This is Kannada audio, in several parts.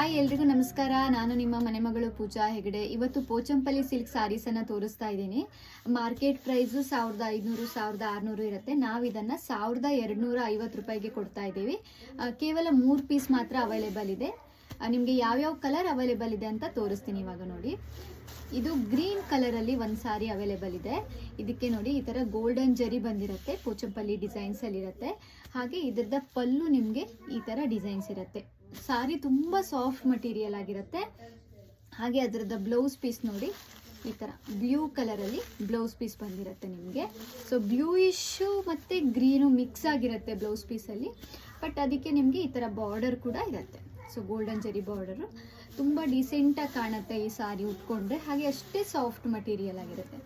ಹಾಯ್ ಎಲ್ರಿಗೂ ನಮಸ್ಕಾರ. ನಾನು ನಿಮ್ಮ ಮನೆ ಮಗಳು ಪೂಜಾ ಹೆಗಡೆ. ಇವತ್ತು ಪೋಚಂಪಲ್ಲಿ ಸಿಲ್ಕ್ ಸ್ಯಾರೀಸನ್ನು ತೋರಿಸ್ತಾ ಇದ್ದೀನಿ. ಮಾರ್ಕೆಟ್ ಪ್ರೈಸು 1500 1600 ಇರುತ್ತೆ. ನಾವು ಇದನ್ನು 1250 ರೂಪಾಯಿಗೆ ಕೊಡ್ತಾ ಇದ್ದೀವಿ. ಕೇವಲ 3 ಪೀಸ್ ಮಾತ್ರ ಅವೈಲೇಬಲ್ ಇದೆ. ನಿಮಗೆ ಯಾವ್ಯಾವ ಕಲರ್ ಅವೈಲೇಬಲ್ ಇದೆ ಅಂತ ತೋರಿಸ್ತೀನಿ ಇವಾಗ ನೋಡಿ. ಇದು ಗ್ರೀನ್ ಕಲರಲ್ಲಿ ಒಂದು ಸಾರಿ ಅವೈಲೇಬಲ್ ಇದೆ. ಇದಕ್ಕೆ ನೋಡಿ ಈ ಥರ ಗೋಲ್ಡನ್ ಜರಿ ಬಂದಿರುತ್ತೆ, ಪೋಚಂಪಲ್ಲಿ ಡಿಸೈನ್ಸ್ ಅಲ್ಲಿ ಇರುತ್ತೆ. ಹಾಗೆ ಇದರದ ಪಲ್ಲು ನಿಮಗೆ ಈ ಥರ ಡಿಸೈನ್ಸ್ ಇರುತ್ತೆ. ಸಾರಿ ತುಂಬ ಸಾಫ್ಟ್ ಮಟೀರಿಯಲ್ ಆಗಿರುತ್ತೆ. ಹಾಗೆ ಅದರದ ಬ್ಲೌಸ್ ಪೀಸ್ ನೋಡಿ ಈ ಥರ ಬ್ಲೂ ಕಲರಲ್ಲಿ ಬ್ಲೌಸ್ ಪೀಸ್ ಬಂದಿರುತ್ತೆ ನಿಮಗೆ. ಸೊ ಬ್ಲೂಯಿಶು ಮತ್ತು ಗ್ರೀನು ಮಿಕ್ಸ್ ಆಗಿರುತ್ತೆ ಬ್ಲೌಸ್ ಪೀಸಲ್ಲಿ. ಬಟ್ ಅದಕ್ಕೆ ನಿಮಗೆ ಈ ಥರ ಬಾರ್ಡರ್ ಕೂಡ ಇರುತ್ತೆ. ಸೊ ಗೋಲ್ಡನ್ ಜರಿ ಬಾರ್ಡರು ತುಂಬ ಡಿಸೆಂಟಾಗಿ ಕಾಣುತ್ತೆ ಈ ಸಾರಿ ಉಟ್ಕೊಂಡ್ರೆ. ಹಾಗೆ ಅಷ್ಟೇ ಸಾಫ್ಟ್ ಮಟೀರಿಯಲ್ ಆಗಿರುತ್ತೆ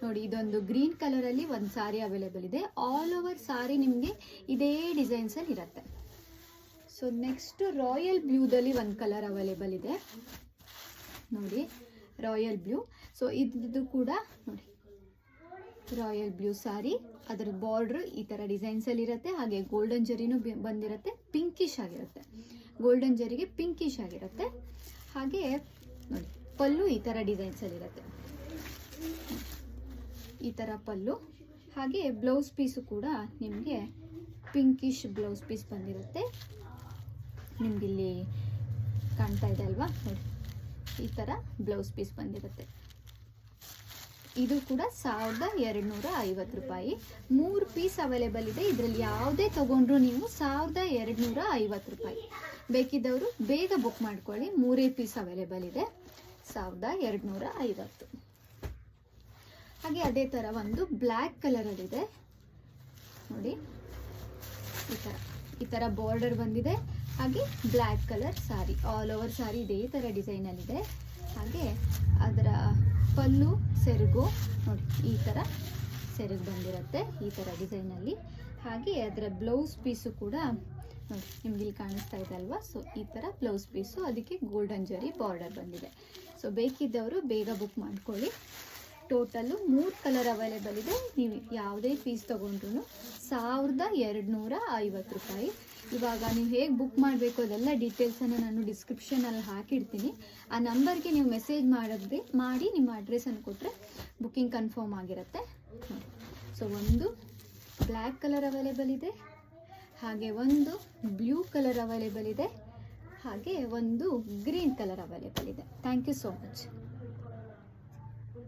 ನೋಡಿ. ಇದೊಂದು ಗ್ರೀನ್ ಕಲರಲ್ಲಿ ಒಂದು ಸಾರಿ ಅವೈಲೇಬಲ್ ಇದೆ. ಆಲ್ ಓವರ್ ಸಾರಿ ನಿಮಗೆ ಇದೇ ಡಿಸೈನ್ಸಲ್ಲಿ ಇರುತ್ತೆ. ಸೊ ನೆಕ್ಸ್ಟ್ ರಾಯಲ್ ಬ್ಲೂದಲ್ಲಿ ಒಂದು ಕಲರ್ ಅವೈಲೇಬಲ್ ಇದೆ ನೋಡಿ, ರಾಯಲ್ ಬ್ಲೂ. ಸೊ ಇದು ಕೂಡ ನೋಡಿ ರಾಯಲ್ ಬ್ಲೂ ಸಾರಿ. ಅದರ ಬಾರ್ಡ್ರು ಈ ಥರ ಡಿಸೈನ್ಸಲ್ಲಿ ಇರುತ್ತೆ. ಹಾಗೆ ಗೋಲ್ಡನ್ ಜರಿನೂ ಬಂದಿರುತ್ತೆ, ಪಿಂಕಿಶ್ ಆಗಿರುತ್ತೆ. ಗೋಲ್ಡನ್ ಜರಿಗೆ ಪಿಂಕಿಶ್ ಆಗಿರುತ್ತೆ. ಹಾಗೆ ನೋಡಿ ಪಲ್ಲು ಈ ಥರ ಡಿಸೈನ್ಸಲ್ಲಿರುತ್ತೆ, ಈ ಥರ ಪಲ್ಲು. ಹಾಗೆ ಬ್ಲೌಸ್ ಪೀಸು ಕೂಡ ನಿಮಗೆ ಪಿಂಕಿಶ್ ಬ್ಲೌಸ್ ಪೀಸ್ ಬಂದಿರುತ್ತೆ. ನಿಮಗಿಲ್ಲಿ ಕಾಣ್ತಾ ಇದೆ ಅಲ್ವಾ ನೋಡಿ, ಈ ಥರ ಬ್ಲೌಸ್ ಪೀಸ್ ಬಂದಿರುತ್ತೆ. ಇದು ಕೂಡ 1250 ರೂಪಾಯಿ. 3 ಪೀಸ್ ಅವೈಲೇಬಲ್ ಇದೆ. ಇದರಲ್ಲಿ ಯಾವುದೇ ತಗೊಂಡ್ರು ನೀವು 1250 ರೂಪಾಯಿ. ಬೇಕಿದ್ದವರು ಬೇಗ ಬುಕ್ ಮಾಡ್ಕೊಳ್ಳಿ. 3 ಪೀಸ್ ಅವೈಲೇಬಲ್ ಇದೆ, 1250. ಹಾಗೆ ಅದೇ ಥರ ಒಂದು ಬ್ಲ್ಯಾಕ್ ಕಲರಲ್ಲಿದೆ ನೋಡಿ, ಈ ಥರ ಬಾರ್ಡರ್ ಬಂದಿದೆ. ಹಾಗೆ ಬ್ಲ್ಯಾಕ್ ಕಲರ್ ಸಾರಿ, ಆಲ್ ಓವರ್ ಸಾರಿ ಇದೇ ಥರ ಡಿಸೈನಲ್ಲಿದೆ. ಹಾಗೆ ಅದರ ಪಲ್ಲು ಸೆರಗು ನೋಡಿ ಈ ಥರ ಸೆರಗು ಬಂದಿರುತ್ತೆ, ಈ ಥರ ಡಿಸೈನಲ್ಲಿ. ಹಾಗೆ ಅದರ ಬ್ಲೌಸ್ ಪೀಸು ಕೂಡ ನೋಡಿ ನಿಮ್ಗೆ ಇಲ್ಲಿ ಕಾಣಿಸ್ತಾ ಇದೆ ಅಲ್ವಾ. ಸೊ ಈ ಥರ ಬ್ಲೌಸ್ ಪೀಸು, ಅದಕ್ಕೆ ಗೋಲ್ಡನ್ ಜರಿ ಬಾರ್ಡರ್ ಬಂದಿದೆ. ಸೊ ಬೇಕಿದ್ದವರು ಬೇಗ ಬುಕ್ ಮಾಡ್ಕೊಳ್ಳಿ. ಟೋಟಲ್ಲು 3 ಕಲರ್ ಅವೈಲೇಬಲ್ ಇದೆ. ನೀವು ಯಾವುದೇ ಪೀಸ್ ತೊಗೊಂಡ್ರು 1250 ರೂಪಾಯಿ. ಇವಾಗ ನೀವು ಹೇಗೆ ಬುಕ್ ಮಾಡಬೇಕು ಅದೆಲ್ಲ ಡೀಟೇಲ್ಸನ್ನು ನಾನು ಡಿಸ್ಕ್ರಿಪ್ಷನಲ್ಲಿ ಹಾಕಿಡ್ತೀನಿ. ಆ ನಂಬರ್ಗೆ ನೀವು ಮೆಸೇಜ್ ಮಾಡಿ ನಿಮ್ಮ ಅಡ್ರೆಸ್ಸನ್ನು ಕೊಟ್ಟರೆ ಬುಕ್ಕಿಂಗ್ ಕನ್ಫರ್ಮ್ ಆಗಿರುತ್ತೆ. ಸೊ ಒಂದು ಬ್ಲ್ಯಾಕ್ ಕಲರ್ ಅವೈಲೇಬಲ್ ಇದೆ, ಹಾಗೆ ಒಂದು ಬ್ಲೂ ಕಲರ್ ಅವೈಲೇಬಲ್ ಇದೆ, ಹಾಗೆ ಒಂದು ಗ್ರೀನ್ ಕಲರ್ ಅವೈಲೇಬಲ್ ಇದೆ. Thank you so much.